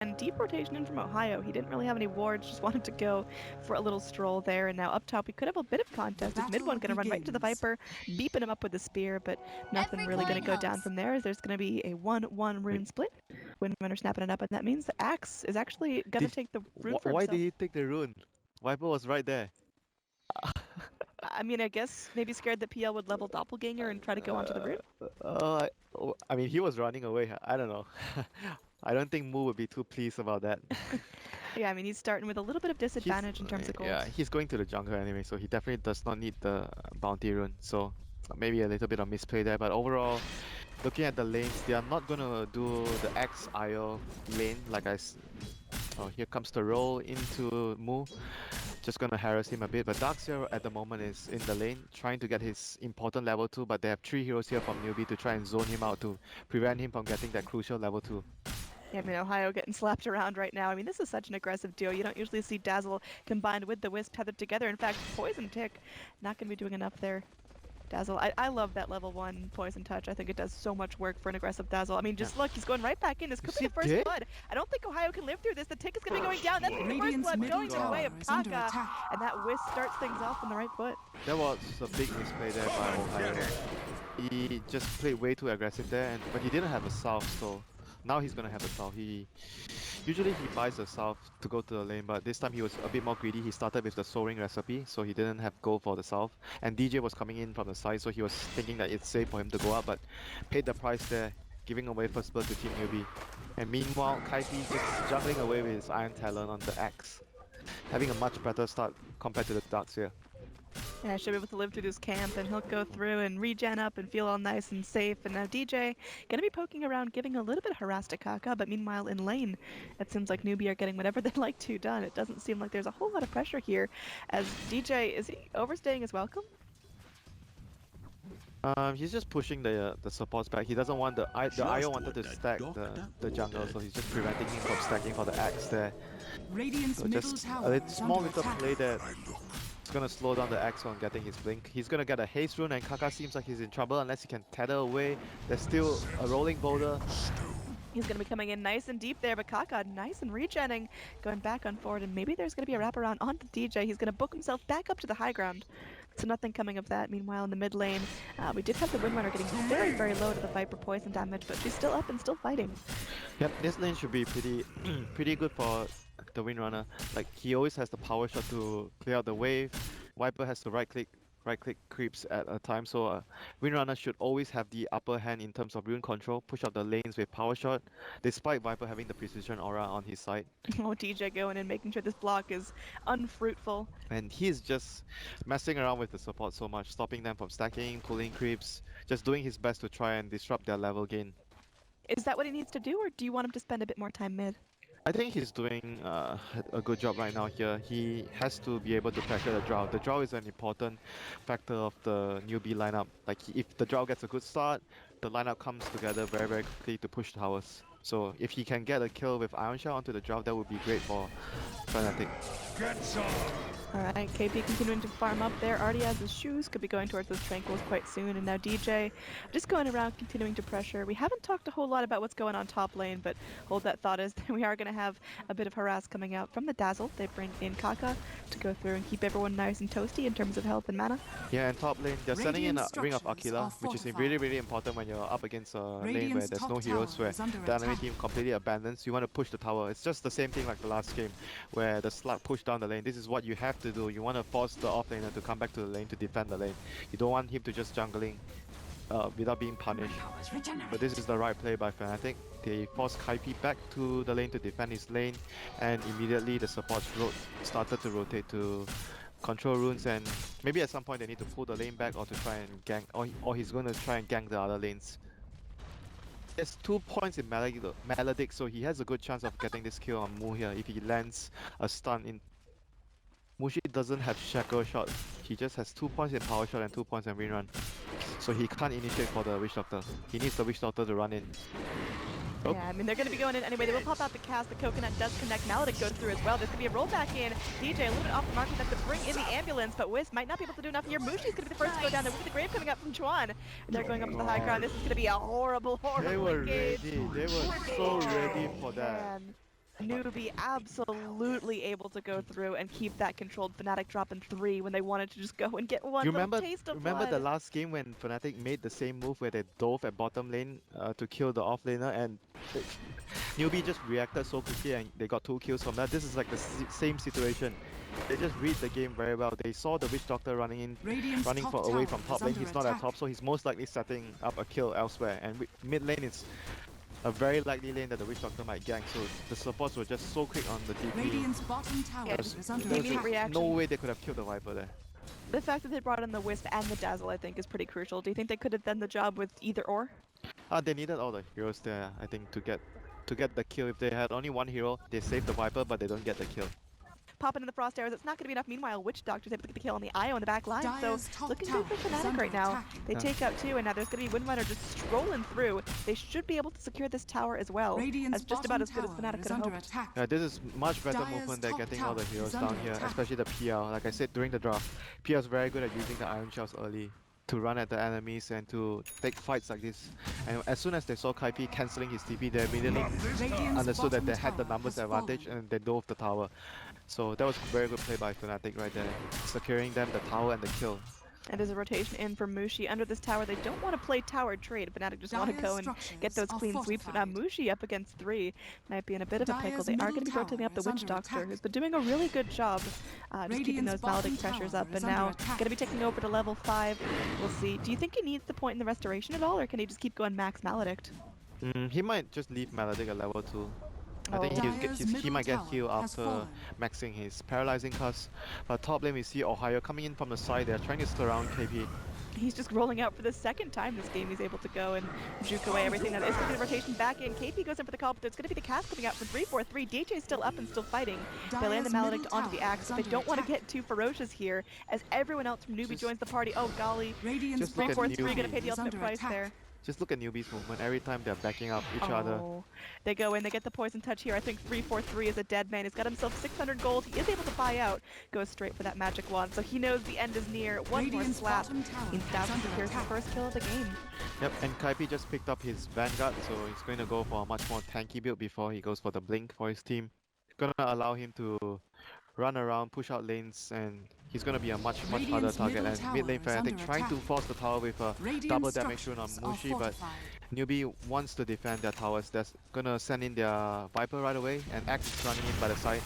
And deep rotation in from Ohio. He didn't really have any wards, just wanted to go for a little stroll there. And now up top, we could have a bit of contest. Is mid one going to run right into the Viper, beeping him up with the spear, but nothing really going to go down from there. There's going to be a 1-1 Rune split. Windrunner snapping it up, and that means the Axe is actually going to take the Rune for Why himself. did he take the Rune? Viper was right there. I mean, I guess maybe scared that PL would level Doppelganger and try to go onto the Rune. I mean, he was running away. I don't know. I don't think Moo would be too pleased about that. Yeah, I mean, he's starting with a little bit of disadvantage in terms of gold. Yeah, he's going to the jungle anyway, so he definitely does not need the bounty rune. So maybe a little bit of misplay there, but overall, looking at the lanes, they are not gonna do the X-IO lane like Oh, here comes the roll into Moo. Just gonna harass him a bit, but Darkseer at the moment is in the lane, trying to get his important level 2, but they have 3 heroes here from Newbie to try and zone him out to prevent him from getting that crucial level 2. Yeah, I mean, Ohio getting slapped around right now. I mean, this is such an aggressive duo. You don't usually see Dazzle combined with the Wisp tethered together. In fact, Poison Tick not going to be doing enough there. Dazzle, I love that level 1 Poison Touch. I think it does so much work for an aggressive Dazzle. I mean, just look, he's going right back in. This could be the first blood. I don't think Ohio can live through this. The Tick is going to be going down. That's the first blood going the way of Kaka. And that Wisp starts things off on the right foot. That was a big misplay there by Ohio. He just played way too aggressive there, but he didn't have a salve, so now he's gonna have a salve. Usually he buys a salve to go to the lane, but this time he was a bit more greedy. He started with the soaring recipe, so he didn't have gold for the salve. And DJ was coming in from the side, so he was thinking that it's safe for him to go up, but paid the price there, giving away first blood to Team Newbie. And meanwhile, Kaipi just juggling away with his Iron Talon on the Axe, having a much better start compared to the Darkseer. Yeah, I should be able to live through this camp, and he'll go through and regen up and feel all nice and safe. And now DJ gonna be poking around, giving a little bit of harass to Kaka, but meanwhile in lane, it seems like Newbie are getting whatever they'd like to done. It doesn't seem like there's a whole lot of pressure here, as DJ, is he overstaying his welcome? He's just pushing the supports back. He doesn't want the IO wanted to stack the jungle, so he's just preventing him from stacking for the Axe there. So just a small little play that it's gonna slow down the Axe on getting his blink. He's gonna get a haste rune, and Kaka seems like he's in trouble unless he can tether away. There's still a rolling boulder. He's going to be coming in nice and deep there, but Kaka nice and regenning, going back on forward, and maybe there's going to be a wraparound onto DJ. He's going to book himself back up to the high ground. So nothing coming of that. Meanwhile, in the mid lane, we did have the Windrunner getting very, very low to the Viper poison damage, but she's still up and still fighting. Yep, this lane should be pretty good for the Windrunner. Like, he always has the power shot to clear out the wave. Viper has to right click creeps at a time, so Windrunner should always have the upper hand in terms of rune control, push out the lanes with power shot, despite Viper having the precision aura on his side. Oh, DJ going and making sure this block is unfruitful. And he's just messing around with the support so much, stopping them from stacking, pulling creeps, just doing his best to try and disrupt their level gain. Is that what he needs to do, or do you want him to spend a bit more time mid? I think he's doing a good job right now here. He has to be able to pressure the Drow. The Drow is an important factor of the Newbie lineup. Like, if the Drow gets a good start, the lineup comes together very, very quickly to push towers. So if he can get a kill with Iron Shot onto the Drow, that would be great for Fnatic. Get some! Alright, KP continuing to farm up there. Already has his shoes, could be going towards those tranquils quite soon. And now DJ just going around, continuing to pressure. We haven't talked a whole lot about what's going on top lane, but hold that thought as we are going to have a bit of harass coming out from the Dazzle. They bring in Kaka to go through and keep everyone nice and toasty in terms of health and mana. Yeah, and top lane, they're sending in a Ring of Aquila, which is really, really important when you're up against a lane where there's no heroes, where the enemy team completely abandons. You want to push the tower. It's just the same thing like the last game, where the Slug pushed down the lane. This is what you have to do. You want to force the offlaner to come back to the lane to defend the lane. You don't want him to just jungling without being punished. But this is the right play by Fnatic. They force Kaipi back to the lane to defend his lane, and immediately the supports started to rotate to control runes, and maybe at some point they need to pull the lane back or to try and gank, or he's going to try and gank the other lanes. There's 2 points in Maledict, so he has a good chance of getting this kill on Mu here if he lands a stun in. Mushi doesn't have Shackle Shot, he just has 2 points in Power Shot and 2 points in Wind Run. So he can't initiate for the Witch Doctor. He needs the Witch Doctor to run in. Oh. Yeah, I mean, they're going to be going in anyway. They will pop out the cast. The Coconut does connect. Maledict goes through as well. There's going to be a rollback in. DJ a little bit off the mark enough to bring in the ambulance, but Wisp might not be able to do enough here. Mushi's going to be the first to go down there with the grave coming up from Chuan. They're going up to the high ground. This is going to be a horrible, horrible They were engage. ready. They were so ready for that. Man. Newbie absolutely able to go through and keep that controlled Fnatic drop in 3 when they wanted to just go and get one little taste of remember blood. the last game when Fnatic made the same move where they dove at bottom lane to kill the offlaner, and Newbie just reacted so quickly and they got 2 kills from that. This is like the same situation. They just read the game very well. They saw the Witch Doctor running away from top lane. He's not at top, so he's most likely setting up a kill elsewhere. And mid lane is a very likely lane that the Witch Doctor might gank, so the supports were just so quick on the TP. Radiant's bottom tower is under immediate reaction. No way they could have killed the Viper there. The fact that they brought in the Wisp and the Dazzle, I think, is pretty crucial. Do you think they could have done the job with either or? They needed all the heroes there, I think, to get the kill. If they had only one hero, they save the Viper, but they don't get the kill. Pop into the Frost Arrows, it's not going to be enough. Meanwhile, Witch Doctor's able to get the kill on the IO in the back line, so looking good for Fnatic right now. They take out 2, and now there's going to be Windrunner just strolling through. They should be able to secure this tower as well. That's just about as good as Fnatic could have hoped. Yeah, this is much better movement than getting all the heroes down here, especially the PL. Like I said during the draft, PL is very good at using the Iron Shells early to run at the enemies and to take fights like this. And as soon as they saw Kpii cancelling his TP, they immediately understood that they had the numbers advantage and they dove the tower. So that was a very good play by Fnatic right there, securing them the tower and the kill. And there's a rotation in from Mushi under this tower. They don't want to play tower trade. Fnatic just want to go and get those clean sweeps. But now Mushi up against 3 might be in a bit of a pickle. They are going to be rotating up the Witch Doctor, who's been doing a really good job just keeping those Maledict pressures up. And now going to be taking over to level 5. We'll see. Do you think he needs the point in the restoration at all, or can he just keep going max Maledict? He might just leave Maledict at level 2. I think he might get healed after maxing his paralyzing cast. But top lane we see Ohio coming in from the side. They're trying to surround Kpii. He's just rolling out for the second time this game. He's able to go and juke away everything that is going to be the rotation back in. Kpii goes in for the call, but there's going to be the cast coming out from 3-4-3. DJ's still up and still fighting. They land the Maledict onto the axe, but they don't want to get too ferocious here as everyone else from Newbie joins the party. Oh golly, 3-4-3 going to pay the ultimate price there. Just look at Newbie's movement. Every time they're backing up each other. They go in, they get the poison touch here. I think 3-4-3 is a dead man. He's got himself 600 gold. He is able to buy out. Goes straight for that magic wand. So he knows the end is near. One more slap. Means Dazzle secures the first kill of the game. Yep, and Kpii just picked up his Vanguard, so he's going to go for a much more tanky build before he goes for the Blink for his team. Gonna allow him to run around, push out lanes, and he's going to be a much harder target. And mid lane Fnatic trying to force the tower with a double damage Rune on Mushi, but Newbie wants to defend their towers. They're going to send in their Viper right away, and Axe is running in by the side.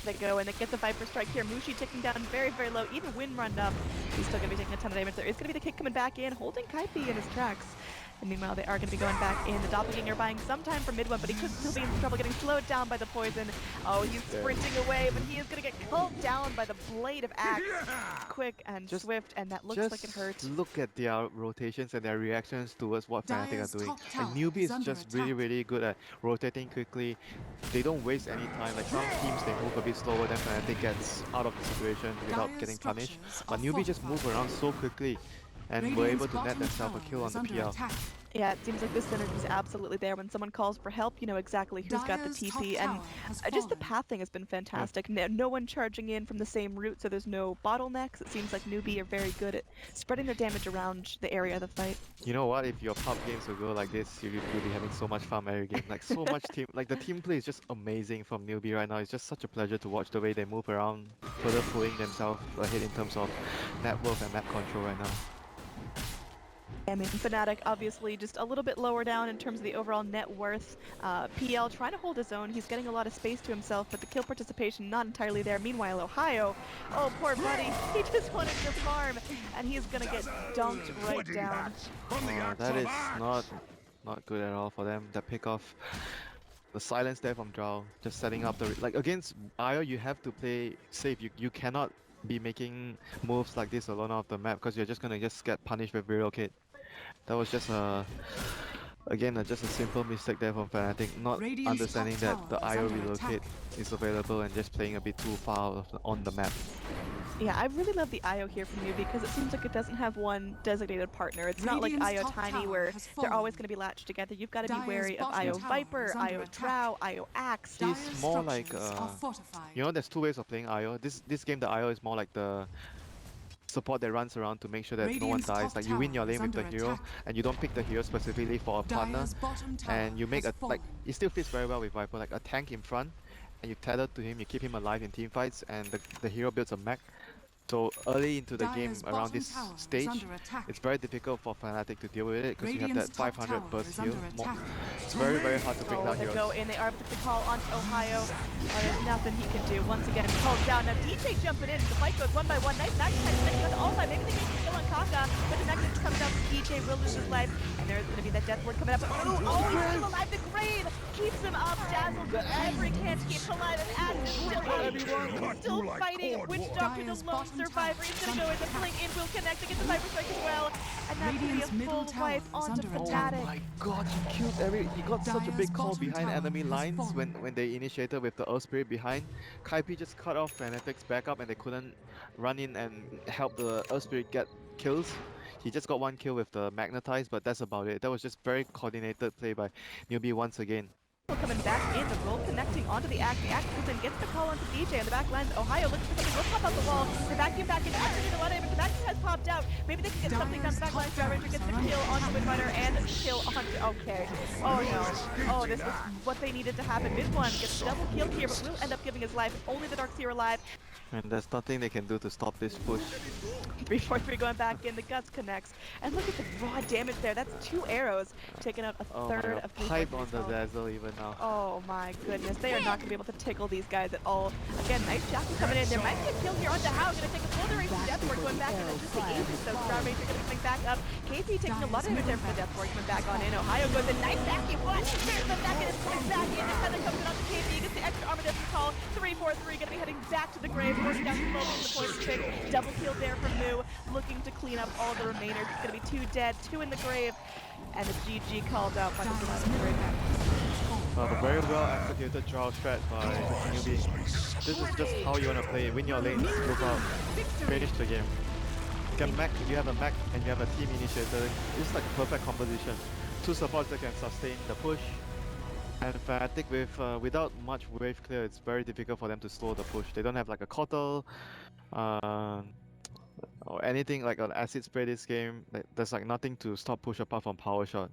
They go and they get the Viper strike here. Mushi ticking down very low. Even Wind run up. He's still going to be taking a ton of damage. There is going to be the kick coming back in, holding Kpii in his tracks. And meanwhile, they are going to be going back in. The Doppelganger buying some time for mid one, but he could still be in trouble getting slowed down by the poison. Oh, he's sprinting away, but he is going to get culled down by the blade of Axe. Quick and swift, and that looks like it hurts. Look at their rotations and their reactions towards what Fnatic are doing. And Newbie is just really good at rotating quickly. They don't waste any time. Like some teams, they move a bit slower than Fnatic gets out of the situation without getting punished. But Newbie just move around so quickly and were able to net themselves a kill on the PL. Yeah, it seems like this synergy is absolutely there. When someone calls for help, you know exactly who's got the TP, and just the pathing has been fantastic. No one charging in from the same route, so there's no bottlenecks. It seems like Newbie are very good at spreading their damage around the area of the fight. You know what? If your pub games will go like this, you'll be having so much fun every game. Like so much team, like the team play is just amazing from Newbie right now. It's just such a pleasure to watch the way they move around, further pulling themselves ahead in terms of net worth and map control right now. I mean, Fnatic obviously just a little bit lower down in terms of the overall net worth. PL trying to hold his own. He's getting a lot of space to himself, but the kill participation not entirely there. Meanwhile, Ohio, oh poor buddy, he just wanted to farm, and he's gonna get dunked right down. That is not good at all for them. That pick off. The silence there from Drow, just setting up the like against IO. You have to play safe. You cannot be making moves like this alone off the map because you're just gonna get punished with relocate. That was just just a simple mistake there from Fnatic, not understanding that the IO relocate is available and just playing a bit too far on the map. Yeah, I really love the IO here from Newbie because it seems like it doesn't have one designated partner. It's not like IO Tiny where they're always going to be latched together. You've got to be wary of IO Viper, IO Drow, IO Axe. He's more like, you know, there's two ways of playing IO. This game, the IO is more like the support that runs around to make sure that no one dies. Like you win your lane with the hero and you don't pick the hero specifically for a partner, and you make a, like, it still fits very well with Viper, like a tank in front and you tether to him, you keep him alive in team fights, and the hero builds a mech. So early into the game, Dire's around bottom this tower is stage, under attack. it's very difficult for Fnatic to deal with it because you have Radiant's that top 500 tower burst is heal. under attack. It's very, very hard to bring Oh, down they heroes. go in. They are able to the call onto Ohio. There's nothing he can do. Once again, called down. Now DJ jumping in. The fight goes one by one. Nice match time spending on the all side. Maybe they can kill on Kaka, but the next comes down to DJ. Will lose his life, and there's going to be that death ward coming up. Oh, he's still alive. The grave keeps him up. Dazzle does whatever he can to keep him alive, and Ash is still up. Still fighting. Witch Doctor, the lone survivor. He's going to go in. The fling in will connect against the Viper Strike as well, and that's going to be a full wipe onto Fnatic. Oh my god, he killed he got such a big call behind enemy lines when they initiated with the Earth Spirit behind. Kaipi just cut off Fnatic's backup and they couldn't run in and help the Earth Spirit get kills. He just got one kill with the Magnetize, but that's about it. That was just very coordinated play by Newbie once again. Coming back in, the roll connecting onto the Axe. The Axe goes in, gets the call onto DJ on the back lines. Ohio looks for something, will pop out the wall. The vacuum back in, actually a lot of damage. The vacuum has popped out. Maybe they can get something down the back lines. Ranger gets the kill onto Windrider and the kill onto... Okay. Oh no. Oh, this was what they needed to happen. Mid-one gets double kill here, but will end up giving his life. Only the Dark Seer alive. And there's nothing they can do to stop this push. 3-4-3 going back in, the Guts connects. And look at the raw damage there. That's 2 arrows, taking out a third of the pipe on the Dazzle even now. Oh my goodness, they are not going to be able to tickle these guys at all. Again, nice Jackie coming in. There might be a kill here onto How. Going to take a full duration death ward going back, and it's just the Aegis, so Star Ranger going to be coming back up. KP taking a lot of damage there for the death ward, coming back on in. Ohio goes in, nice vacuum. What? There's the back, and it's coming back in. And then comes in onto KP, gets the extra armor death call. 3-4-3 going to be heading back to the grave, forcing down slowly in the point pick. Double kill there from Moo, looking to clean up all the remainers. It's going to be 2 dead, 2 in the grave, and the GG called out by the grave. Very well executed draw strat by Newbie. This is just how you want to play. Win your lanes, move out, finish the game. You have a mech and you have a team initiator. It's like a perfect composition. 2 supports that can sustain the push. And Fnatic without much wave clear, it's very difficult for them to slow the push. They don't have like a Kotl, or anything like an acid spray this game. There's like nothing to stop push apart from power shot.